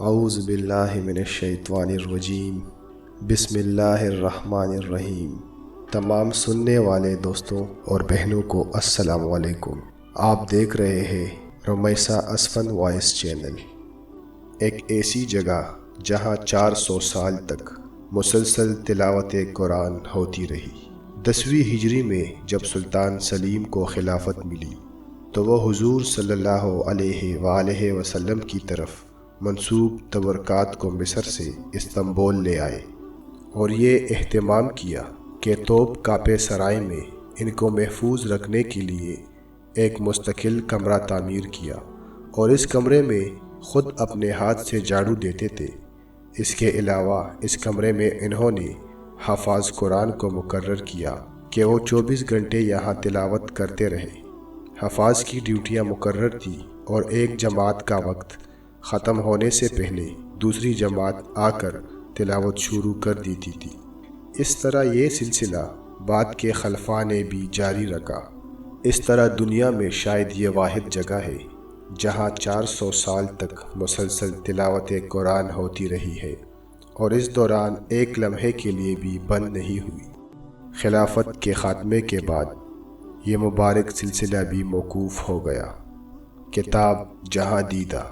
اعوذ باللہ من الشیطان الرجیم، بسم اللہ الرحمن الرحیم۔ تمام سننے والے دوستوں اور بہنوں کو السلام علیکم۔ آپ دیکھ رہے ہیں رمیسا اسفن وائس چینل، ایک ایسی جگہ جہاں 400 سال تک مسلسل تلاوت قرآن ہوتی رہی۔ 10ویں ہجری میں جب سلطان سلیم کو خلافت ملی تو وہ حضور صلی اللہ علیہ وآلہ وسلم کی طرف منسوب تبرکات کو مصر سے استنبول لے آئے اور یہ اہتمام کیا کہ توپ کاپے سرائے میں ان کو محفوظ رکھنے کے لیے ایک مستقل کمرہ تعمیر کیا اور اس کمرے میں خود اپنے ہاتھ سے جھاڑو دیتے تھے۔ اس کے علاوہ اس کمرے میں انہوں نے حفاظ قرآن کو مقرر کیا کہ وہ 24 گھنٹے یہاں تلاوت کرتے رہے۔ حفاظ کی ڈیوٹیاں مقرر تھی اور ایک جماعت کا وقت ختم ہونے سے پہلے دوسری جماعت آ کر تلاوت شروع کر دیتی تھی۔ اس طرح یہ سلسلہ بعد کے خلفاء نے بھی جاری رکھا۔ اس طرح دنیا میں شاید یہ واحد جگہ ہے جہاں 400 سال تک مسلسل تلاوت قرآن ہوتی رہی ہے اور اس دوران ایک لمحے کے لیے بھی بند نہیں ہوئی۔ خلافت کے خاتمے کے بعد یہ مبارک سلسلہ بھی موقوف ہو گیا۔ کتاب جہاں دیدہ۔